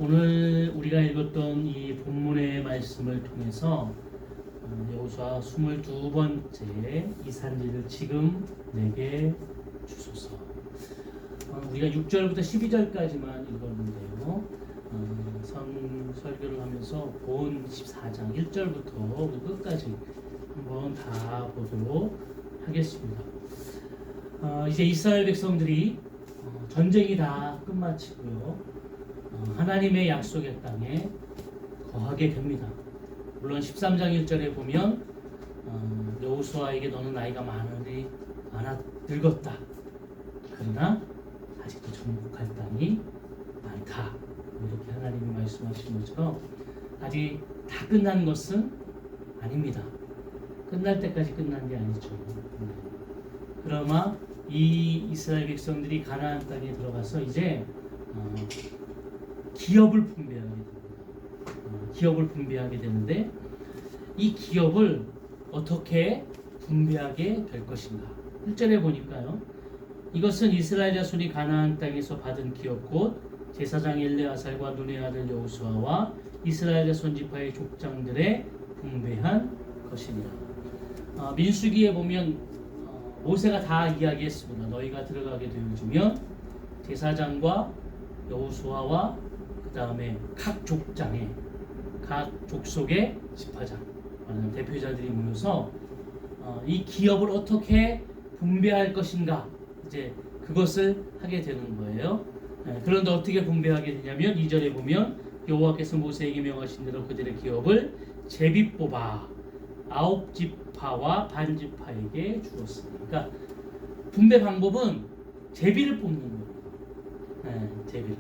오늘 우리가 읽었던 이 본문의 말씀을 통해서 여호수아 22번째 이 산지를 지금 내게 주소서. 우리가 6절부터 12절까지만 읽었는데요. 설교를 하면서 본 14장 1절부터 끝까지 한번 다 보도록 하겠습니다. 이제 이스라엘 백성들이 전쟁이 다 끝마치고요. 하나님의 약속의 땅에 거하게 됩니다. 물론 13장 1절에 보면 여호수아에게 너는 나이가 많아 늙었다. 그러나 아직도 정복할 땅이 많다. 이렇게 하나님이 말씀하시는 것처럼 아직 다 끝난 것은 아닙니다. 끝날 때까지 끝난 게 아니죠. 그러나 이 이스라엘 백성들이 가나안 땅에 들어가서 이제 기업을 분배하게 됩니다. 기업을 분배하게 되는데 이 기업을 어떻게 분배하게 될 것인가? 1절에 보니까요. 이것은 이스라엘 자손이 가나안 땅에서 받은 기업 곧 제사장 엘레아살과 눈의 아들 여호수아와 이스라엘 자손 지파의 족장들의 분배한 것이니라. 민수기에 보면 모세가 다 이야기했습니다. 너희가 들어가게 되어지면 제사장과 여호수아와 그 다음에 각 족장에 각 족속의 지파장 대표자들이 모여서 이 기업을 어떻게 분배할 것인가 이제 그것을 하게 되는 거예요. 그런데 어떻게 분배하게 되냐면 2절에 보면 여호와께서 모세에게 명하신 대로 그들의 기업을 제비 뽑아 9지파와 반지파에게 주었으니. 그러니까 분배 방법은 제비를 뽑는 거예요. 제비를.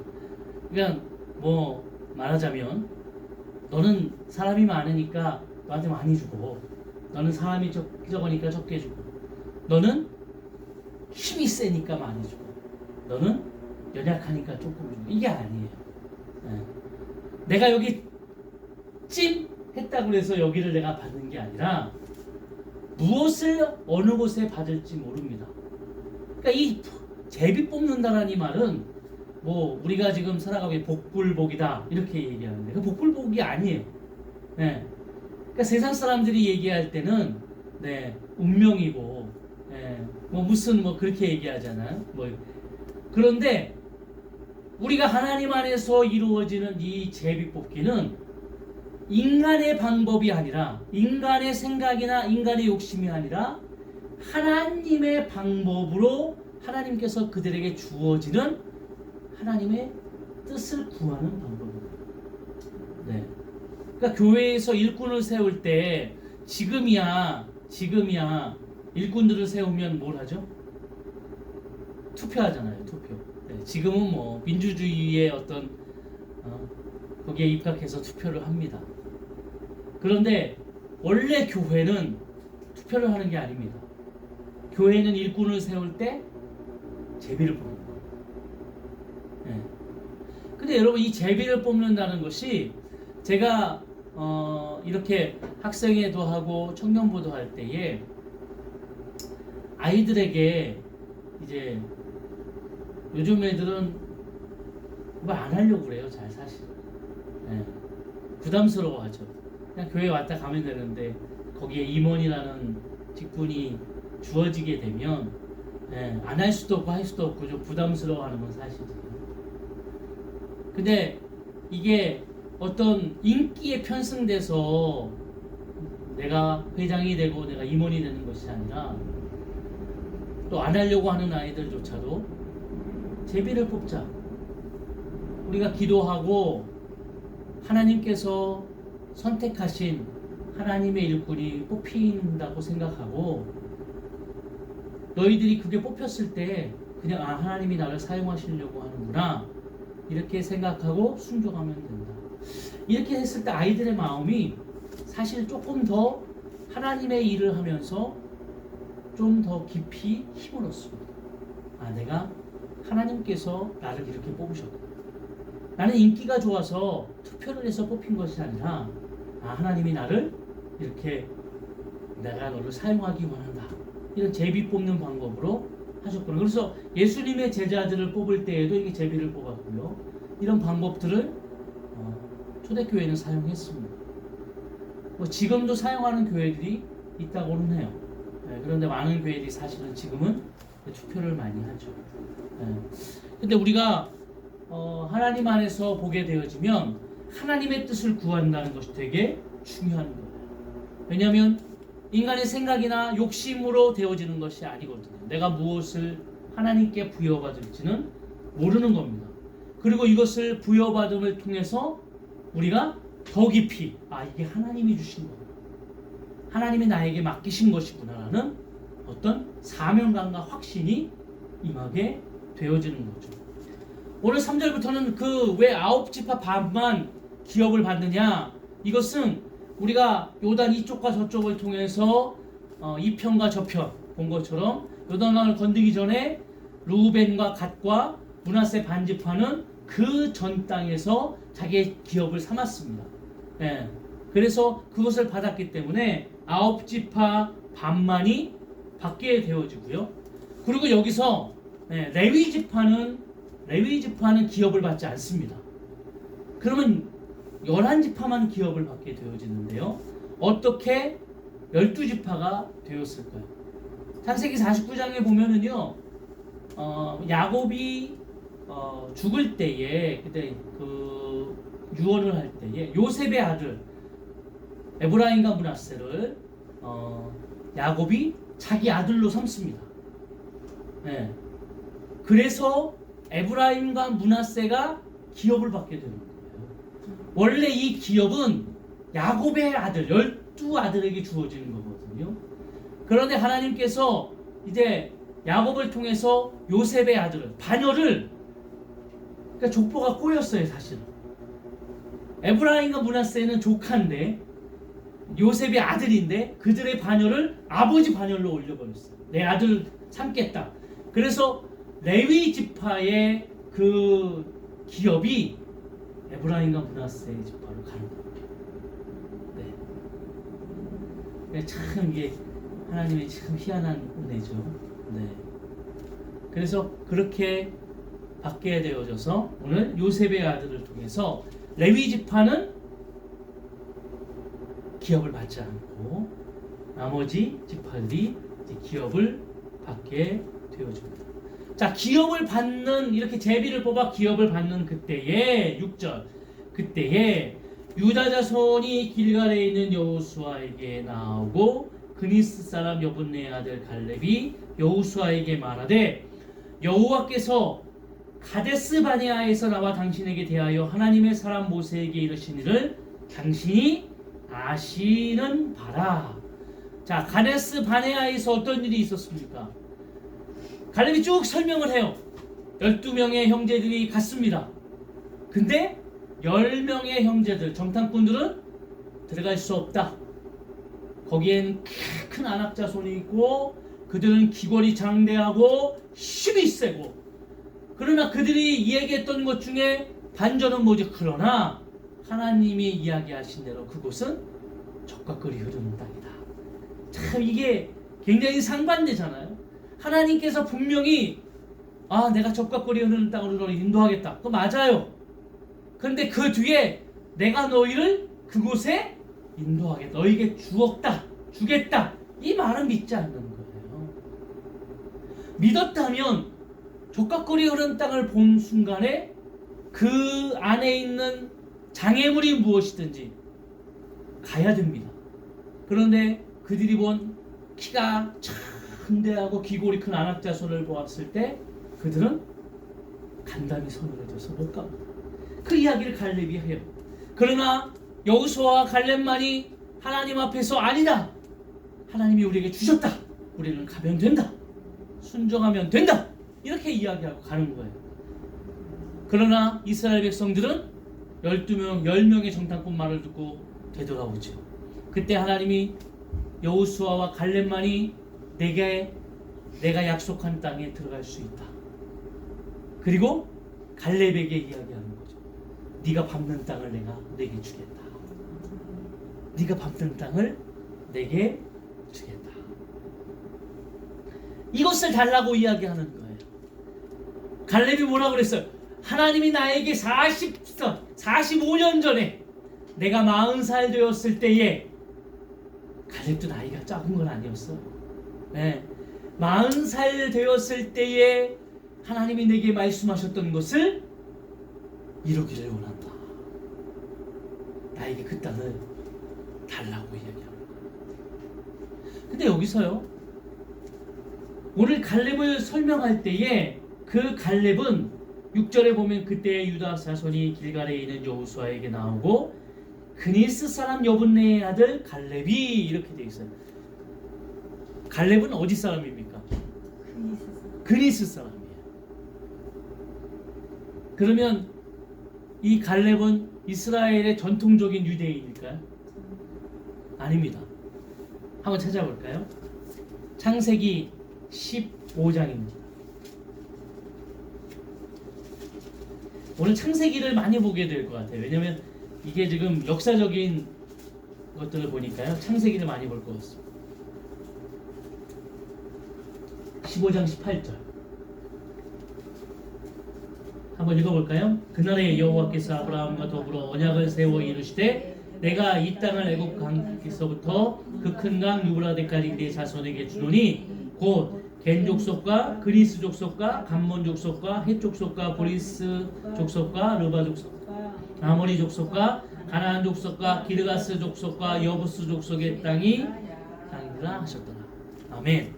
그러니까 뭐 말하자면 너는 사람이 많으니까 너한테 많이 주고, 너는 사람이 적으니까 적게 주고, 너는 힘이 세니까 많이 주고, 너는 연약하니까 조금 주고. 이게 아니에요. 내가 여기 찜 했다고 해서 여기를 내가 받는 게 아니라 무엇을 어느 곳에 받을지 모릅니다. 그러니까 이 제비 뽑는다라는 이 말은 뭐 우리가 지금 살아가기 복불복이다 이렇게 얘기하는데 그 복불복이 아니에요. 그러니까 세상 사람들이 얘기할 때는 운명이고 뭐 무슨 뭐 그렇게 얘기하잖아요. 뭐 그런데 우리가 하나님 안에서 이루어지는 이 제비 뽑기는 인간의 방법이 아니라 인간의 생각이나 인간의 욕심이 아니라 하나님의 방법으로 하나님께서 그들에게 주어지는 하나님의 뜻을 구하는 방법입니다. 그러니까 교회에서 일꾼을 세울 때 지금이야 일꾼들을 세우면 뭘 하죠? 투표하잖아요. 투표. 지금은 뭐 민주주의의 어떤 거기에 입각해서 투표를 합니다. 그런데 원래 교회는 투표를 하는 게 아닙니다. 교회는 일꾼을 세울 때 제비를 뽑는 거예요. 근데 여러분 이 제비를 뽑는다는 것이 제가 이렇게 학생회도 하고 청년부도 할 때에 아이들에게 이제 요즘 애들은 뭐 안 하려고 그래요. 잘 사실. 부담스러워하죠. 그냥 교회 왔다 가면 되는데 거기에 임원이라는 직분이 주어지게 되면 안 할 수도 없고 할 수도 없고 좀 부담스러워하는 건 사실이에요. 근데 이게 어떤 인기에 편승돼서 내가 회장이 되고 내가 임원이 되는 것이 아니라 또 안 하려고 하는 아이들조차도 제비를 뽑자. 우리가 기도하고 하나님께서 선택하신 하나님의 일꾼이 뽑힌다고 생각하고 너희들이 그게 뽑혔을 때 그냥 하나님이 나를 사용하시려고 하는구나 이렇게 생각하고 순종하면 된다. 이렇게 했을 때 아이들의 마음이 사실 조금 더 하나님의 일을 하면서 좀 더 깊이 힘을 얻습니다. 내가 하나님께서 나를 이렇게 뽑으셨구나. 나는 인기가 좋아서 투표를 해서 뽑힌 것이 아니라 하나님이 나를 이렇게 내가 너를 사용하기 원한다. 이런 제비 뽑는 방법으로 하셨구나. 그래서 예수님의 제자들을 뽑을 때에도 이게 제비를 뽑았고요. 이런 방법들을 초대교회는 사용했습니다. 뭐 지금도 사용하는 교회들이 있다고는 해요. 그런데 많은 교회들이 사실은 지금은 투표를 많이 하죠. 근데 우리가 하나님 안에서 보게 되어지면 하나님의 뜻을 구한다는 것이 되게 중요한 거예요. 왜냐하면 인간의 생각이나 욕심으로 되어지는 것이 아니거든요. 내가 무엇을 하나님께 부여받을지는 모르는 겁니다. 그리고 이것을 부여받음을 통해서 우리가 더 깊이 이게 하나님이 주신 거구나, 하나님이 나에게 맡기신 것이구나라는 어떤 사명감과 확신이 임하게 되어지는 거죠. 오늘 3절부터는 그 왜 9지파 반만 기업을 받느냐, 이것은 우리가 요단 이쪽과 저쪽을 통해서 이 편과 저 편 본 것처럼 요단강을 건너기 전에 루벤과 갓과 므낫세 반지파는 그 전 땅에서 자기의 기업을 삼았습니다. 그래서 그것을 받았기 때문에 9지파 반만이 받게 되어지고요. 그리고 여기서 레위 지파는 기업을 받지 않습니다. 그러면 11지파만 기업을 받게 되어지는데요. 어떻게 12지파가 되었을까요? 창세기 49장에 보면은요, 야곱이 죽을 때에, 그때 그 유언을 할 때에 요셉의 아들 에브라임과 므낫세를 야곱이 자기 아들로 삼습니다. 그래서 에브라임과 므낫세가 기업을 받게 되는 거예요. 원래 이 기업은 야곱의 아들, 12아들에게 주어지는 거거든요. 그런데 하나님께서 이제 야곱을 통해서 요셉의 아들을, 자녀를, 그러니까 족보가 꼬였어요, 사실은. 에브라임과 므낫세는 조카인데 요셉의 아들인데 그들의 반열을 아버지 반열로 올려버렸어요. 내 아들 삼겠다. 그래서 레위 지파의 그 기업이 에브라임과 므낫세 지파로 가는 겁니다. 참 이게 하나님의 참 희한한 은혜죠. 그래서 그렇게 받게 되어져서 오늘 요셉의 아들을 통해서 레위 지파는 기업을 받지 않고 나머지 지파들이 기업을 받게 되어집니다. 자, 기업을 받는, 이렇게 제비를 뽑아 기업을 받는 그때에 6절, 그때에 유다 자손이 길갈에 있는 여호수아에게 나오고 그니스 사람 여분네의 아들 갈렙이 여호수아에게 말하되, 여호와께서 가데스 바네아에서 나와 당신에게 대하여 하나님의 사람 모세에게 이르신 일을 당신이 아시는 바라. 자, 가데스 바네아에서 어떤 일이 있었습니까? 갈렙이 쭉 설명을 해요. 12명의 형제들이 갔습니다. 근데 10명의 형제들, 정탐꾼들은 들어갈 수 없다. 거기엔 큰 아낙 자손이 있고 그들은 기골이 장대하고 힘이 세고, 그러나 그들이 이야기했던 것 중에 반전은 뭐지? 그러나 하나님이 이야기하신 대로 그곳은 젖과 꿀이 흐르는 땅이다. 참 이게 굉장히 상반되잖아요. 하나님께서 분명히 내가 젖과 꿀이 흐르는 땅으로 너를 인도하겠다. 그거 맞아요. 그런데 그 뒤에 내가 너희를 그곳에 인도하겠다. 너희에게 주겠다. 이 말은 믿지 않는 거예요. 믿었다면 젖과 꿀이 흐르는 땅을 본 순간에 그 안에 있는 장애물이 무엇이든지 가야 됩니다. 그런데 그들이 본 키가 창대하고 기골이 큰 아낙자손을 보았을 때 그들은 간담이 서늘해져서 못 갑니다. 그 이야기를 갈렙이 해요. 그러나 여호수아와 갈렙만이 하나님 앞에서 아니다. 하나님이 우리에게 주셨다. 우리는 가면 된다. 순종하면 된다. 이렇게 이야기하고 가는 거예요. 그러나 이스라엘 백성들은 10명의 정탐꾼 말을 듣고 되돌아오죠. 그때 하나님이 여호수아와 갈렙만이 내가 약속한 땅에 들어갈 수 있다. 그리고 갈렙에게 이야기하는 거죠. 네가 밟는 땅을 내가 내게 주겠다. 네가 밟는 땅을 내게 주겠다. 이것을 달라고 이야기하는 거예요. 갈렙이 뭐라고 그랬어요? 하나님이 나에게 45년 전에 내가 40살 되었을 때에 갈렙도 나이가 작은 건 아니었어. 네. 40살 되었을 때에 하나님이 내게 말씀하셨던 것을 이루기를 원한다. 나에게 그 땅을 달라고 이야기합니다. 근데 여기서요, 오늘 갈렙을 설명할 때에 그 갈렙은 6절에 보면 그때 유다 자손이 길갈에 있는 여호수아에게 나오고 그니스 사람 여분네의 아들 갈렙이 이렇게 되어 있어요. 갈렙은 어디 사람입니까? 그니스 사람이에요. 그러면 이 갈렙은 이스라엘의 전통적인 유대인일까요? 아닙니다. 한번 찾아볼까요? 창세기 15장입니다. 오늘 창세기를 많이 보게 될 것 같아요. 왜냐하면 이게 지금 역사적인 것들을 보니까요, 창세기를 많이 볼 것 같습니다. 15장 18절 한번 읽어볼까요? 그날에 여호와께서 아브라함과 더불어 언약을 세워 이루시되 내가 이 땅을 애굽 강에서부터 그 큰 강 유브라데까지 네 자손에게 주노니 곧 겐 족속과 그리스 족속과 감몬 족속과 헷 족속과 보리스 족속과 르바 족속 아모리 족속과 가나안 족속과 기르가스 족속과 여부스 족속의 땅이라 하셨더라. 아멘.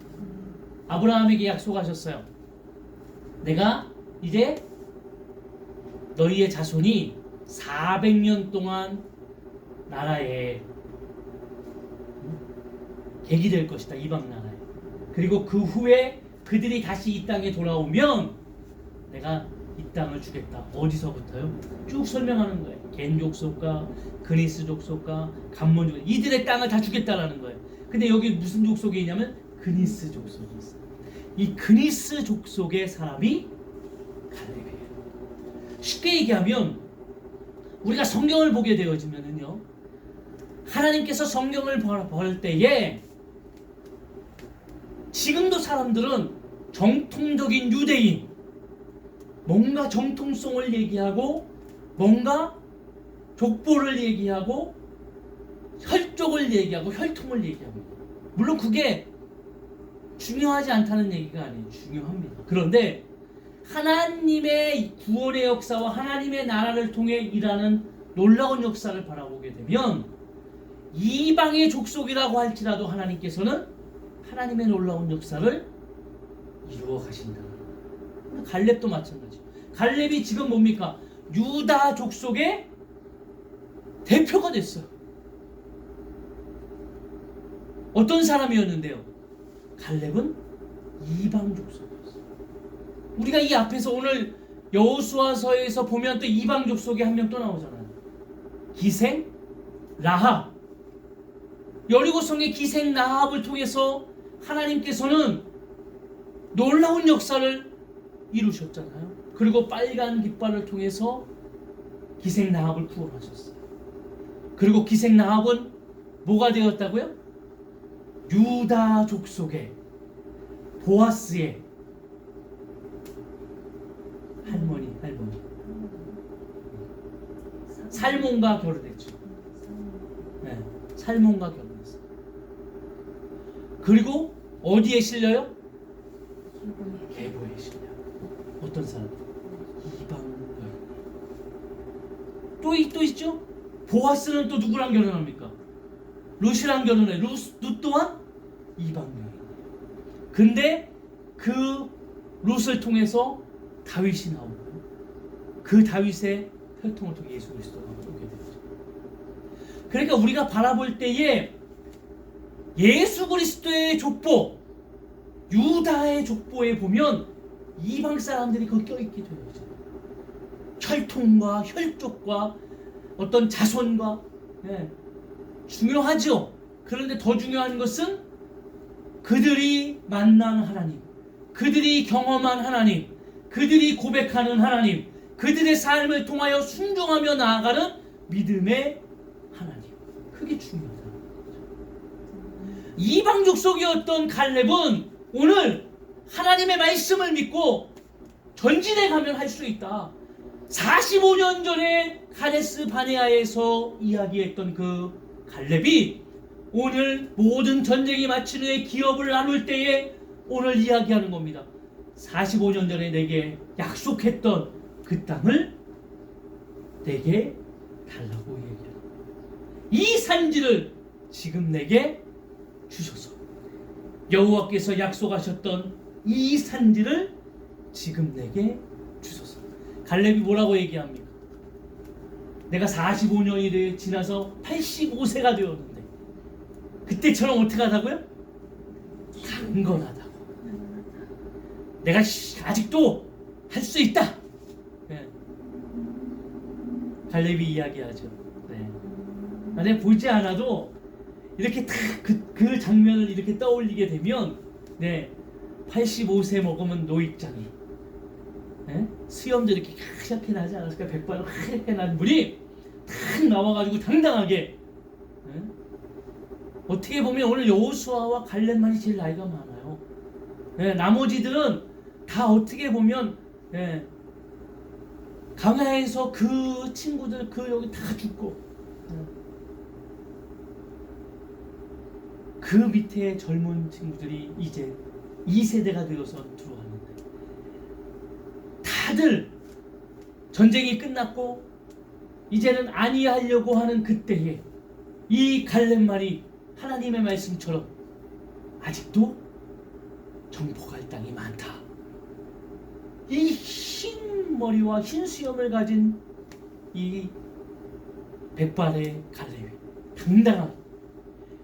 아브라함에게 약속하셨어요. 내가 이제 너희의 자손이 400년 동안 나라에 객이 될 것이다. 이방 나라에. 그리고 그 후에 그들이 다시 이 땅에 돌아오면 내가 이 땅을 주겠다. 어디서부터요? 쭉 설명하는 거예요. 겐 족속과 그리스 족속과 감몬 족속, 이들의 땅을 다 주겠다라는 거예요. 근데 여기 무슨 족속이 있냐면 그니스 족속이 있어요. 이 그니스 족속의 사람이 갈렙이에요. 쉽게 얘기하면 우리가 성경을 보게 되어지면은요, 하나님께서 성경을 볼 때에 지금도 사람들은 정통적인 유대인, 뭔가 정통성을 얘기하고 뭔가 족보를 얘기하고 혈족을 얘기하고 혈통을 얘기합니다. 물론 그게 중요하지 않다는 얘기가 아니에요. 중요합니다. 그런데 하나님의 구원의 역사와 하나님의 나라를 통해 일하는 놀라운 역사를 바라보게 되면 이방의 족속이라고 할지라도 하나님께서는 하나님의 놀라운 역사를 이루어 가신다. 갈렙도 마찬가지. 갈렙이 지금 뭡니까? 유다 족속의 대표가 됐어요. 어떤 사람이었는데요? 갈렙은 이방 족속이었어요. 우리가 이 앞에서 오늘 여호수아서에서 보면 또 이방 족속의 한 명 또 나오잖아요. 기생 라합. 여리고성의 기생 라합을 통해서 하나님께서는 놀라운 역사를 이루셨잖아요. 그리고 빨간 깃발을 통해서 기생 라합을 구원하셨어요. 그리고 기생 라합은 뭐가 되었다고요? 유다 족속의 보아스의 할머니 살몬과 결혼했죠. 네, 살몬과 결혼했어요. 그리고 어디에 실려요? 계보에 실려요. 어떤 사람? 이방 여인. 또 있죠? 보아스는 또 누구랑 결혼합니까? 룻이랑 결혼해. 룻 또한 이방 여인. 근데 그 룻을 통해서 다윗이 나오고 그 다윗의 혈통을 통해 예수 그리스도가 오게 되죠. 그러니까 우리가 바라볼 때에 예수 그리스도의 족보, 유다의 족보에 보면 이방 사람들이 거기 껴있게 되어 있어요. 혈통과 혈족과 어떤 자손과 중요하죠. 그런데 더 중요한 것은 그들이 만난 하나님, 그들이 경험한 하나님, 그들이 고백하는 하나님, 그들의 삶을 통하여 순종하며 나아가는 믿음의 하나님. 그게 중요하다. 이방 족속이었던 갈렙은 오늘 하나님의 말씀을 믿고 전진해 가면 할 수 있다. 45년 전에 카데스 바네아에서 이야기했던 그 갈렙이 오늘 모든 전쟁이 마친 후에 기업을 나눌 때에 오늘 이야기하는 겁니다. 45년 전에 내게 약속했던 그 땅을 내게 달라고 얘기해요. 이 산지를 지금 내게 주셔서 여호와께서 약속하셨던 이 산지를 지금 내게 주소서. 갈렙이 뭐라고 얘기합니까? 내가 45년이 지나서 85세가 되었는데 그때처럼 어떻게 하다고요? 강건하다고. 내가 아직도 할 수 있다. 네. 갈렙이 이야기하죠. 네. 만약에 보지 않아도 이렇게 딱 그 장면을 이렇게 떠올리게 되면, 네, 85세 먹으면 노익장이, 네? 수염도 이렇게 하얗게 나지 않았을까? 백발로 하얗게 난 분이 탁 나와가지고 당당하게, 네? 어떻게 보면 오늘 여호수아와 갈렙만이 제일 나이가 많아요. 네, 나머지들은 다 어떻게 보면, 네, 강야에서 그 친구들 여기 다 죽고, 네. 그 밑에 젊은 친구들이 이제 2세대가 되어서 들어왔는데 다들 전쟁이 끝났고 이제는 아니하려고 하는 그때에 이 갈렙만이 하나님의 말씀처럼 아직도 정복할 땅이 많다. 이 흰 머리와 흰 수염을 가진 이 백발의 갈렙이 당당한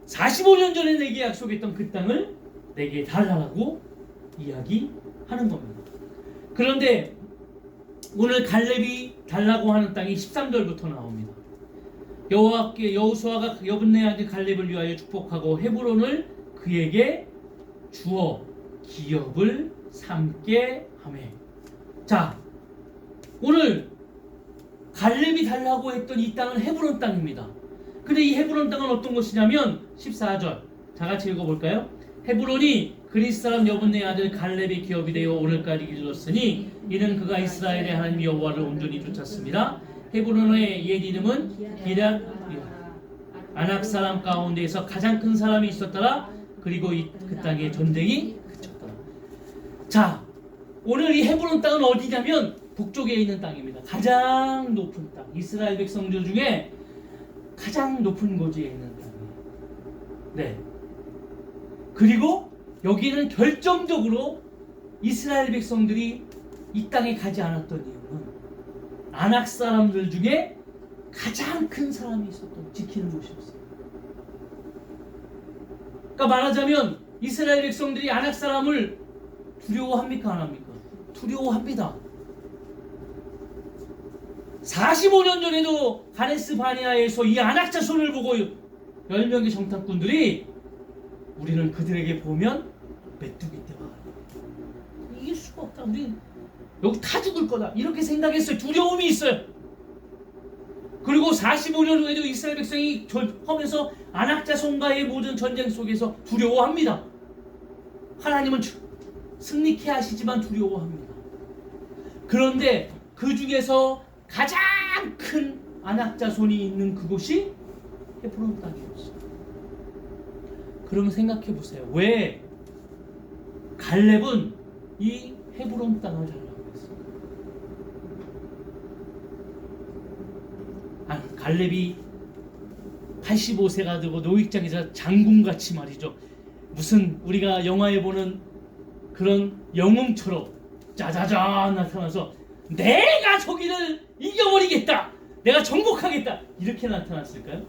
45년 전에 내게 약속했던 그 땅을 내게 달라고 이야기하는 겁니다. 그런데 오늘 갈렙이 달라고 하는 땅이 13절부터 나옵니다. 여호수아가 여분네 아들 갈렙을 위하여 축복하고 헤브론을 그에게 주어 기업을 삼게 하매. 자, 오늘 갈렙이 달라고 했던 이 땅은 헤브론 땅입니다. 근데 이 헤브론 땅은 어떤 곳이냐면 14절 다 같이 읽어볼까요? 헤브론이 그리스 사람 여분네 아들 갈렙의 기업이 되어 오늘까지 이르렀으니 이는 그가 이스라엘의 하나님 여호와를 온전히 쫓았습니다. 헤브론의 옛 이름은 기럇 아낙 사람 가운데에서 가장 큰 사람이 있었더라. 그리고 그 땅에 전쟁이 그쳤더라. 자, 오늘 이 헤브론 땅은 어디냐면 북쪽에 있는 땅입니다. 가장 높은 땅, 이스라엘 백성들 중에 가장 높은 고지에 있는 땅이에요. 네. 그리고 여기는 결정적으로 이스라엘 백성들이 이 땅에 가지 않았던 이유는 아낙 사람들 중에 가장 큰 사람이 있었던 지키는 곳이었어요. 그러니까 말하자면 이스라엘 백성들이 아낙 사람을 두려워합니까? 안 합니까? 두려워합니다. 45년 전에도 가데스 바네아에서 이 아낙 자손을 보고 10명의 정탐꾼들이 우리는 그들에게 보면 메뚜기 떼와 이길 수가 없다. 우리 여기 다 죽을 거다. 이렇게 생각했어요. 두려움이 있어요. 그리고 45년 후에도 이스라엘 백성이 하면서 아낙 자손과의 모든 전쟁 속에서 두려워합니다. 하나님은 승리케 하시지만 두려워합니다. 그런데 그 중에서 가장 큰 아낙 자손이 있는 그곳이 헤브론 땅이었어요. 그러면 생각해 보세요. 왜 갈렙은 이 헤브론 땅을 달라고 했어요? 갈렙이 85세가 되고 노익장에서 장군같이 말이죠. 무슨 우리가 영화에 보는 그런 영웅처럼 짜자잔 나타나서 내가 저기를 이겨버리겠다, 내가 정복하겠다, 이렇게 나타났을까요?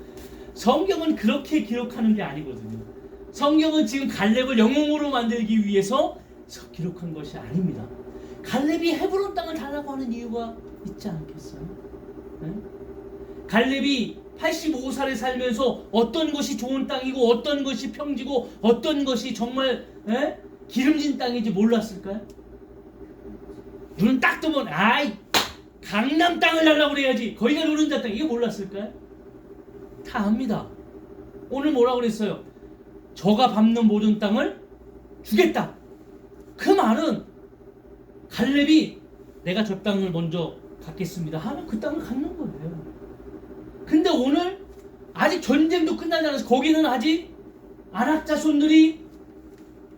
성경은 그렇게 기록하는 게 아니거든요. 성경은 지금 갈렙을 영웅으로 만들기 위해서 기록한 것이 아닙니다. 갈렙이 헤브론 땅을 달라고 하는 이유가 있지 않겠어요? 네? 갈렙이 85살에 살면서 어떤 것이 좋은 땅이고 어떤 것이 평지고 어떤 것이 정말 기름진 땅인지 몰랐을까요? 눈 딱 뜨면 아이 강남 땅을 달라고 그래야지, 거기가 노른자 땅, 이거 몰랐을까요? 다 압니다. 오늘 뭐라고 그랬어요? 저가 밟는 모든 땅을 주겠다. 그 말은 갈렙이 내가 저 땅을 먼저 갖겠습니다 하면 그 땅을 갖는 거예요. 근데 오늘 아직 전쟁도 끝나지 않아서 거기는 아직 아낙 자손들이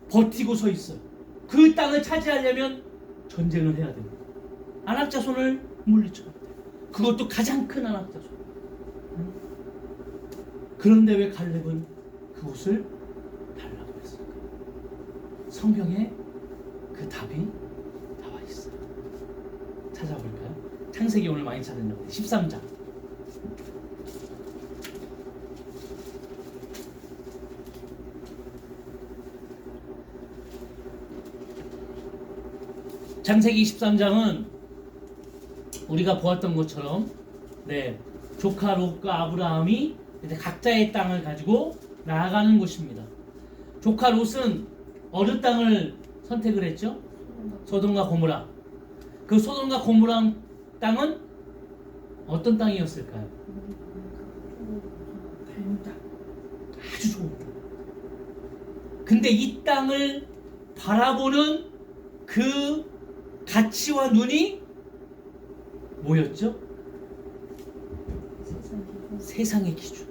버티고 서 있어요. 그 땅을 차지하려면 전쟁을 해야 됩니다. 아낙 자손을 물리쳐야 돼요. 그것도 가장 큰 아낙 자손. 그런데 왜 갈렙은 그곳을 달라고 했을까? 성경에 그 답이 나와 있어요. 찾아볼까요? 창세기 오늘 많이 찾았는데 13장. 창세기 13장은 우리가 보았던 것처럼 조카 롯과 아브라함이 이제 각자의 땅을 가지고 나아가는 곳입니다. 조카 롯은 어느 땅을 선택을 했죠? 소돔과 고모라. 그 소돔과 고모라 땅은 어떤 땅이었을까요? 아주 좋은 땅. 근데 이 땅을 바라보는 그 가치와 눈이 뭐였죠? 세상의 기준.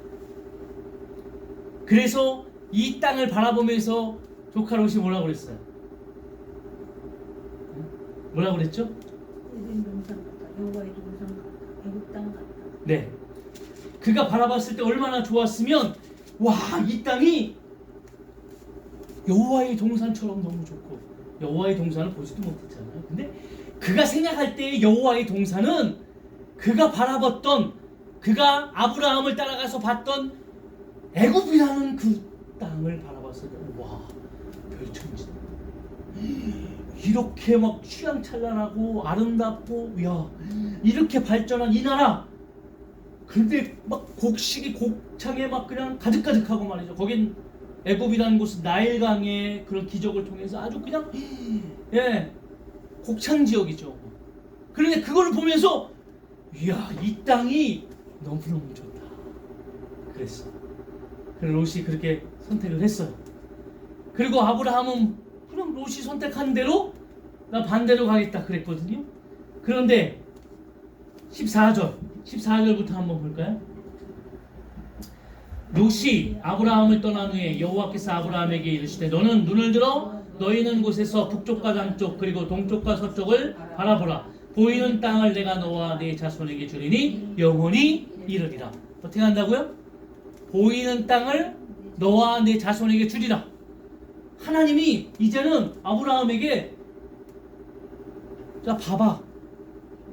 그래서 이 땅을 바라보면서 조카 롯이 뭐라고 그랬어요? 뭐라고 그랬죠? 네. 그가 바라봤을 때 얼마나 좋았으면 와, 이 땅이 여호와의 동산처럼 너무 좋고, 여호와의 동산을 보지도 못했잖아요. 근데 그가 생각할 때 여호와의 동산은 그가 바라봤던, 그가 아브라함을 따라가서 봤던 애굽이라는 그 땅을 바라봤을 때 와, 별천지다. 이렇게 막 취향찬란하고 아름답고, 야, 이렇게 발전한 이 나라. 근데 막 곡식이 곡창에 막 그냥 가득가득하고 말이죠. 거긴 애굽이라는 곳은 나일강의 그런 기적을 통해서 아주 그냥 곡창 지역이죠. 그런데 그걸 보면서 이야, 이 땅이 너무너무 좋다 그랬어. 그래서 롯이 그렇게 선택을 했어요. 그리고 아브라함은 그냥 롯이 선택한 대로 나 반대로 가겠다 그랬거든요. 그런데 14절부터 한번 볼까요? 롯이 아브라함을 떠난 후에 여호와께서 아브라함에게 이르시되 너는 눈을 들어 너희 있는 곳에서 북쪽과 남쪽 그리고 동쪽과 서쪽을 바라보라. 보이는 땅을 내가 너와 네 자손에게 주리니 영원히 이르리라. 어떻게 한다고요? 보이는 땅을 너와 네 자손에게 주리라. 하나님이 이제는 아브라함에게, 자 봐봐,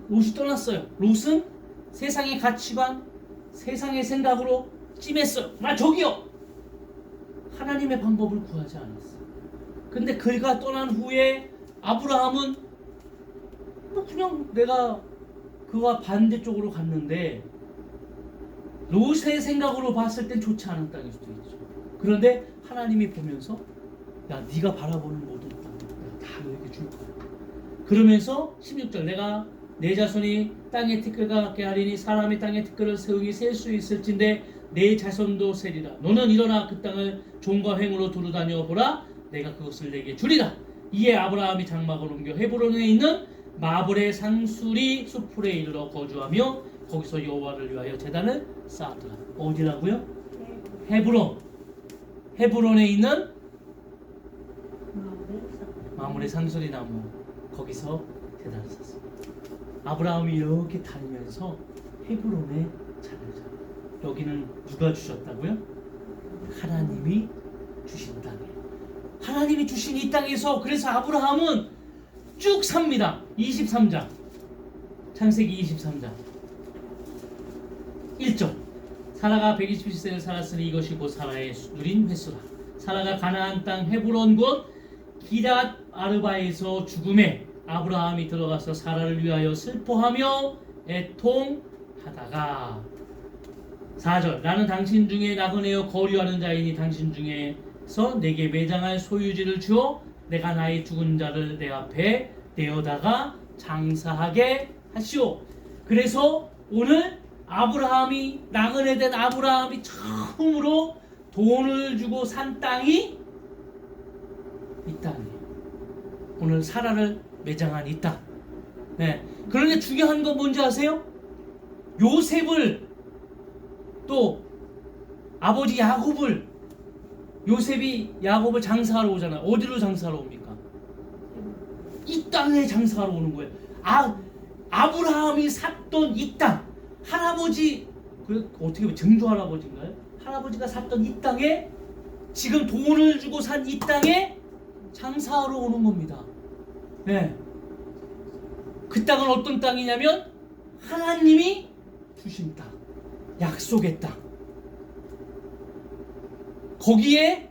롯이 떠났어요. 롯은 세상의 가치관, 세상의 생각으로 찜했어요. 나 저기요. 하나님의 방법을 구하지 않았어요. 근데 그가 떠난 후에 아브라함은 뭐 그냥 내가 그와 반대쪽으로 갔는데 롯의 생각으로 봤을 땐 좋지 않은 땅일 수도 있죠. 그런데 하나님이 보면서 야, 네가 바라보는 모든 땅 내가 다 너에게 줄 거야. 그러면서 16절 내가 내 자손이 땅의 티끌과 같게 하리니 사람이 땅의 티끌을 세우기 셀 수 있을진데 내 자손도 세리라. 너는 일어나 그 땅을 종과 횡으로 두루다녀 보라. 내가 그것을 내게 주리라. 이에 아브라함이 장막을 옮겨 헤브론에 있는 마블의 상수리 수풀에 이르러 거주하며 거기서 여호와를 위하여 제단을 쌓았더라. 어디라고요? 헤브론. 헤브론에 있는 마물의 상수리 나무, 거기서 제단을 쌓았어요. 아브라함이 이렇게 다니면서 헤브론에 잔을 잡아요. 여기는 누가 주셨다고요? 하나님이 주신 땅이에요. 하나님이 주신 이 땅에서 그래서 아브라함은 쭉 삽니다. 23장 창세기 23장 1절 사라가 127세를 살았으니 이것이 곧 사라의 누린 횟수라. 사라가 가나안 땅 헤브론 곳 기럇 아르바에서 죽음에 아브라함이 들어가서 사라를 위하여 슬퍼하며 애통하다가 4절 나는 당신 중에 나그네여 거류하는 자이니 당신 중에서 내게 매장할 소유지를 주어 내가 나의 죽은 자를 내 앞에 내어다가 장사하게 하시오. 그래서 오늘 아브라함이 나그네 된 아브라함이 처음으로 돈을 주고 산 땅이 이 땅이에요. 오늘 사라를 매장한 이 땅. 네. 그런데 중요한 건 뭔지 아세요? 요셉을 또 아버지 야곱을 요셉이 야곱을 장사하러 오잖아요. 어디로 장사하러 옵니까? 이 땅에 장사하러 오는 거예요. 아브라함이 샀던 이 땅, 할아버지 어떻게 보면 증조 할아버지인가요? 할아버지가 샀던 이 땅에 지금 돈을 주고 산 이 땅에 장사하러 오는 겁니다. 네. 그 땅은 어떤 땅이냐면 하나님이 주신 땅, 약속의 땅. 거기에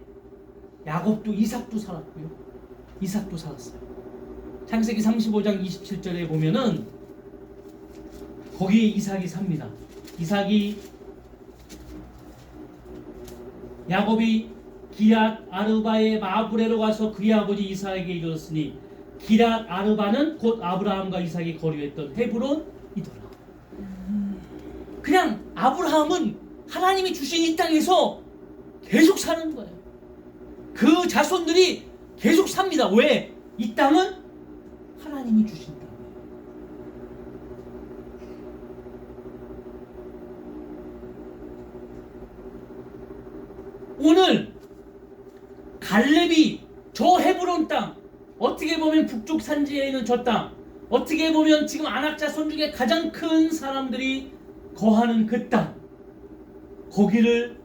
야곱도 이삭도 살았고요. 이삭도 살았어요. 창세기 35장 27절에 보면은 거기에 이삭이 삽니다. 이삭이 야곱이 기랏 아르바의 마브레로 가서 그의 아버지 이삭에게 이르렀으니 기랏 아르바는 곧 아브라함과 이삭이 거류했던 헤브론이더라. 그냥 아브라함은 하나님이 주신 이 땅에서 계속 사는 거예요. 그 자손들이 계속 삽니다. 왜? 이 땅은 하나님이 주신 땅. 오늘 갈렙이 저 헤브론 땅, 어떻게 보면 북쪽 산지에 있는 저 땅, 어떻게 보면 지금 아낙 자손 중에 가장 큰 사람들이 거하는 그 땅, 거기를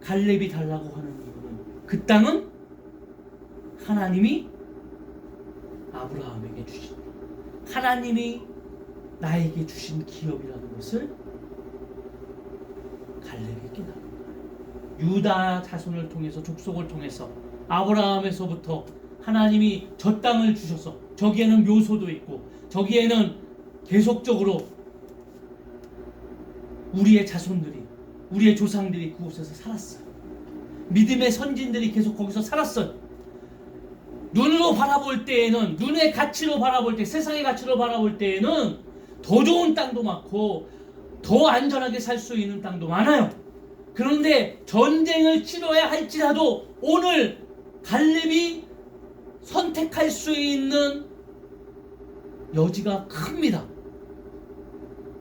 갈렙이 달라고 하는 이유는 그 땅은 하나님이 아브라함에게 주신, 하나님이 나에게 주신 기업이라는 것을 갈렙이 깨달은 거예요. 유다 자손을 통해서, 족속을 통해서 아브라함에서부터 하나님이 저 땅을 주셔서 저기에는 묘소도 있고 저기에는 계속적으로 우리의 자손들이, 우리의 조상들이 그곳에서 살았어요. 믿음의 선진들이 계속 거기서 살았어요. 눈으로 바라볼 때에는, 눈의 가치로 바라볼 때, 세상의 가치로 바라볼 때에는 더 좋은 땅도 많고 더 안전하게 살 수 있는 땅도 많아요. 그런데 전쟁을 치러야 할지라도 오늘 갈렙이 선택할 수 있는 여지가 큽니다.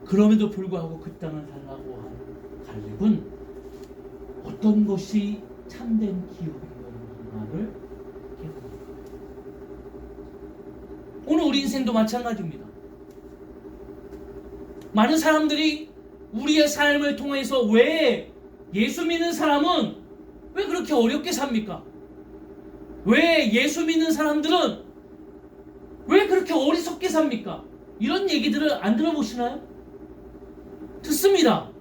그럼에도 불구하고 그 땅을 달라고 한 갈렙은 어떤 것이 참된 기업인가를 깨닫습니다. 오늘 우리 인생도 마찬가지입니다. 많은 사람들이 우리의 삶을 통해서 왜 예수 믿는 사람은 왜 그렇게 어렵게 삽니까? 왜 예수 믿는 사람들은 왜 그렇게 어리석게 삽니까? 이런 얘기들을 안 들어보시나요? 듣습니다.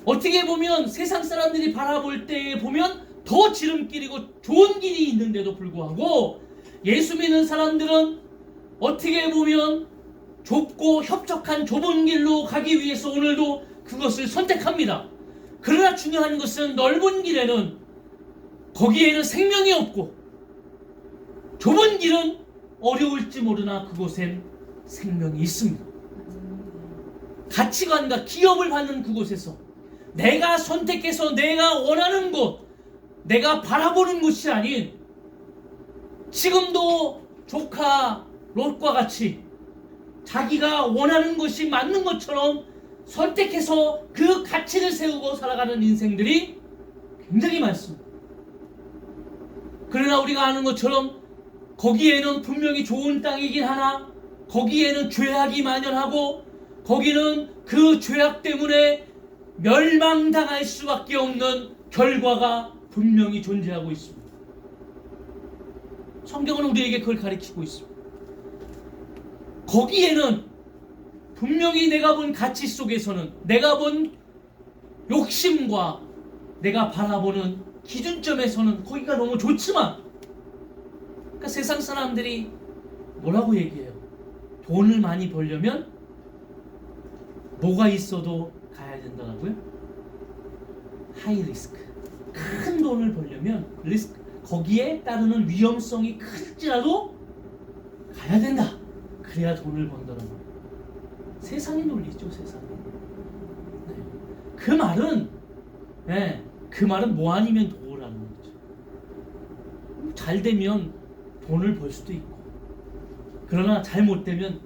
어떻게 보면 세상 사람들이 바라볼 때 보면 더 지름길이고 좋은 길이 있는데도 불구하고 예수 믿는 사람들은 어떻게 보면 좁고 협착한 좁은 길로 가기 위해서 오늘도 그것을 선택합니다. 그러나 중요한 것은 넓은 길에는 거기에는 생명이 없고 좁은 길은 어려울지 모르나 그곳엔 생명이 있습니다. 가치관과 기업을 받는 그곳에서 내가 선택해서 내가 원하는 곳, 내가 바라보는 곳이 아닌 지금도 조카 롯과 같이 자기가 원하는 것이 맞는 것처럼 선택해서 그 가치를 세우고 살아가는 인생들이 굉장히 많습니다. 그러나 우리가 아는 것처럼 거기에는 분명히 좋은 땅이긴 하나 거기에는 죄악이 만연하고 거기는 그 죄악 때문에 멸망당할 수밖에 없는 결과가 분명히 존재하고 있습니다. 성경은 우리에게 그걸 가르치고 있습니다. 거기에는 분명히 내가 본 가치 속에서는 내가 본 욕심과 내가 바라보는 기준점에서는 거기가 너무 좋지만 그러니까 세상 사람들이 뭐라고 얘기해요? 돈을 많이 벌려면 뭐가 있어도 가야 된다고요? 하이 리스크. 큰 돈을 벌려면 리스크, 거기에 따르는 위험성이 클지라도 가야 된다. 그래야 돈을 번다는 거예요. 세상의 논리죠, 세상에. 네. 그 말은 뭐 아니면 도라는 거죠. 잘 되면 돈을 벌 수도 있고, 그러나 잘못되면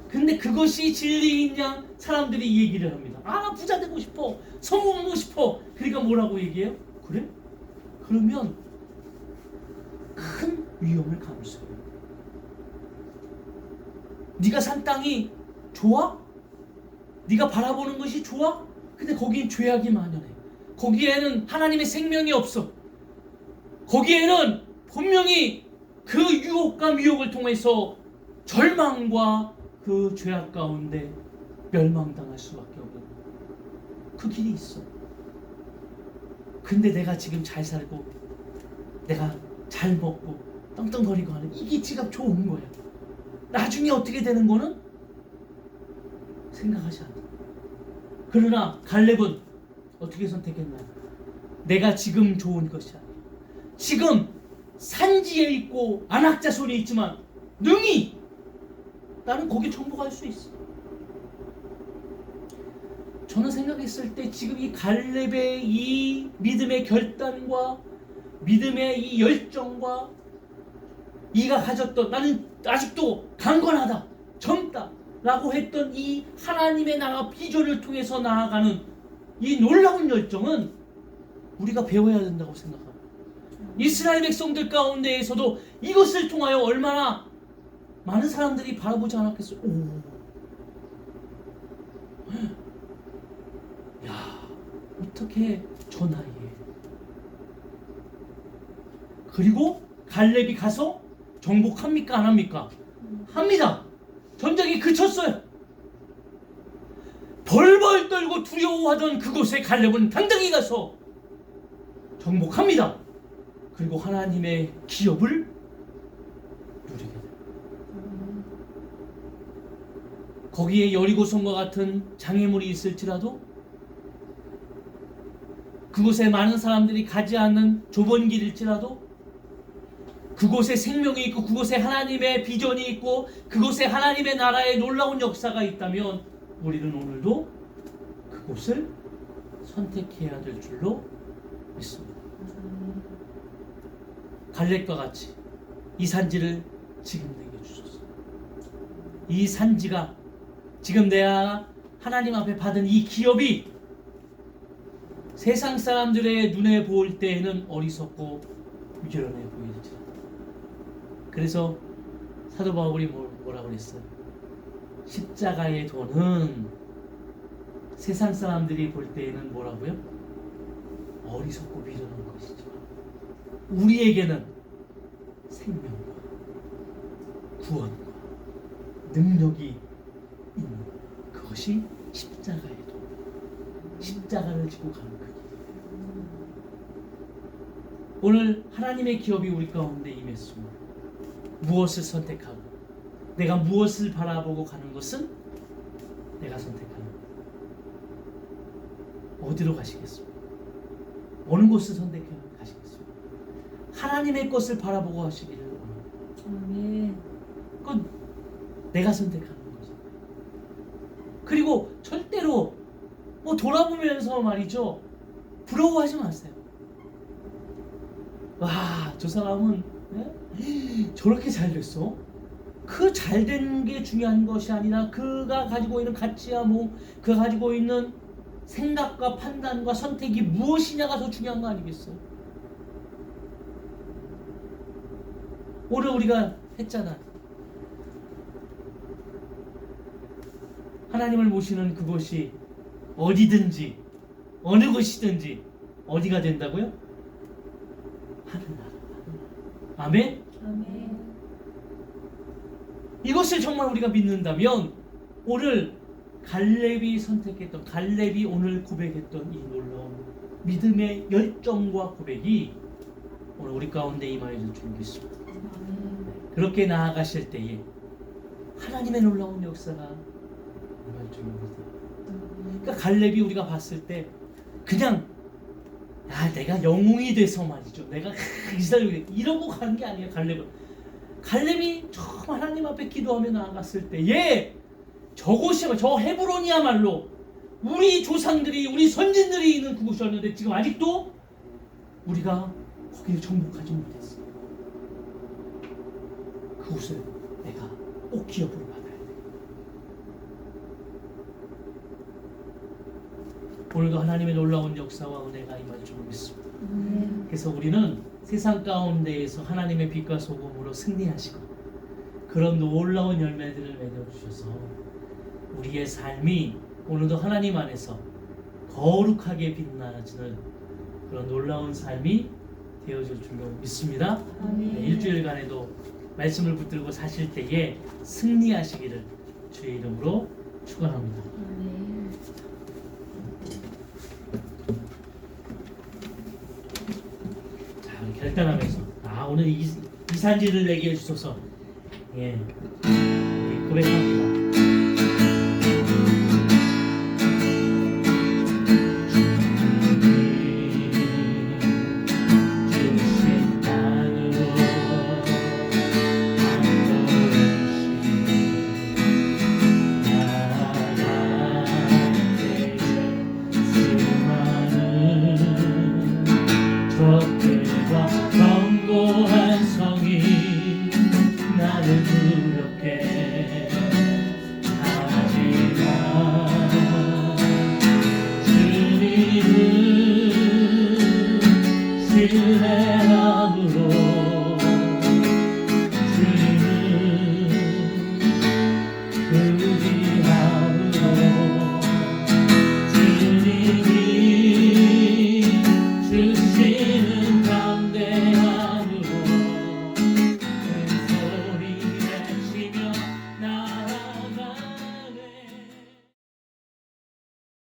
근데 그것이 진리인 양 사람들이 이 얘기를 합니다. 아, 부자 되고 싶어, 성공하고 싶어. 그러니까 뭐라고 얘기해요? 그래? 그러면 큰 위험을 감수해요. 네가 산 땅이 좋아? 네가 바라보는 것이 좋아? 근데 거기엔 죄악이 만연해. 거기에는 하나님의 생명이 없어. 거기에는 분명히 그 유혹과 미혹을 통해서 절망과 그 죄악 가운데 멸망당할 수밖에 없는 그 길이 있어. 근데 내가 지금 잘 살고 내가 잘 먹고 떵떵거리고 하는 이게 지금 좋은 거야. 나중에 어떻게 되는 거는 생각하지 않아. 그러나 갈렙은 어떻게 선택했나? 내가 지금 좋은 것이 아니야. 지금 산지에 있고 안악자손에 있지만 능히 나는 거기 정복할 수 있어. 저는 생각했을 때 지금 이 갈렙의 이 믿음의 결단과 믿음의 이 열정과 이가 가졌던 나는 아직도 강건하다, 젊다 라고 했던 이 하나님의 나라 비전을 통해서 나아가는 이 놀라운 열정은 우리가 배워야 된다고 생각합니다. 이스라엘 백성들 가운데에서도 이것을 통하여 얼마나 많은 사람들이 바라보지 않았겠어요. 야, 어떻게 저 나이에. 그리고 갈렙이 가서 정복합니까? 안 합니까? 합니다. 전쟁이 그쳤어요. 벌벌 떨고 두려워하던 그곳에 갈렙은 당당히 가서 정복합니다. 그리고 하나님의 기업을 누리게 돼요. 거기에 여리고성과 같은 장애물이 있을지라도 그곳에 많은 사람들이 가지 않는 좁은 길일지라도 그곳에 생명이 있고 그곳에 하나님의 비전이 있고 그곳에 하나님의 나라의 놀라운 역사가 있다면 우리는 오늘도 그곳을 선택해야 될 줄로 믿습니다. 갈렙과 같이 이 산지를 지금 내게 주셨어요. 이 산지가 지금 내가 하나님 앞에 받은 이 기업이 세상 사람들의 눈에 보일 때에는 어리석고 유연해 보일지라도. 그래서 사도 바울이 뭐라고 그랬어요? 십자가의 도는 세상 사람들이 볼 때에는 뭐라고요? 어리석고 미련한 것이지만 우리에게는 생명과 구원과 능력이 있는 그것이 십자가의 도. 십자가를 지고 가는 그 길. 오늘 하나님의 기업이 우리 가운데 임했습니다. 무엇을 선택하고 내가 무엇을 바라보고 가는 것은 내가 선택하는 것. 어디로 가시겠습니까? 어느 곳을 선택해 가시겠습니까? 하나님의 것을 바라보고 하시기를 원합니다. 그건 내가 선택하는 거죠. 그리고 절대로 돌아보면서 말이죠, 부러워하지 마세요. 와, 저 사람은 저렇게 잘 됐어? 그 잘된 게 중요한 것이 아니라 그가 가지고 있는 가치야 그가 가지고 있는 생각과 판단과 선택이 무엇이냐가 더 중요한 거 아니겠어요? 오늘 우리가 했잖아. 하나님을 모시는 그곳이 어디든지 어느 곳이든지 어디가 된다고요? 하늘나라. 아멘? 아멘. 이것을 정말 우리가 믿는다면 오늘 갈렙이 선택했던, 갈렙이 오늘 고백했던 이 놀라운 믿음의 열정과 고백이 오늘 우리 가운데 임하여질 줄 믿습니다. 그렇게 나아가실 때에 하나님의 놀라운 역사가 임할 줄 믿습니다. 그러니까 갈렙이 우리가 봤을 때 그냥 내가 영웅이 돼서 말이죠, 내가 이스라엘 이러고 가는 게 아니에요. 갈렙이 처음 하나님 앞에 기도하며 나아갔을 때에 저곳이, 저 헤브론이야말로 우리 조상들이, 우리 선진들이 있는 그곳이었는데 지금 아직도 우리가 거기를 정복하지 못했어요. 그것을 내가 꼭 기업으로 받아야 돼. 오늘도 하나님의 놀라운 역사와 은혜가 임할 줄 믿습니다. 그래서 우리는 세상 가운데에서 하나님의 빛과 소금으로 승리하시고 그런 놀라운 열매들을 맺어주셔서 우리의 삶이 오늘도 하나님 안에서 거룩하게 빛나지는 그런 놀라운 삶이 되어줄 줄로 믿습니다. 네, 일주일간에도 말씀을 붙들고 사실 때에 승리하시기를 주의 이름으로 축원합니다. 자, 결단하면서 오늘 이 산지를 내게 해주소서. 예, 고백합니다. 주님을 신뢰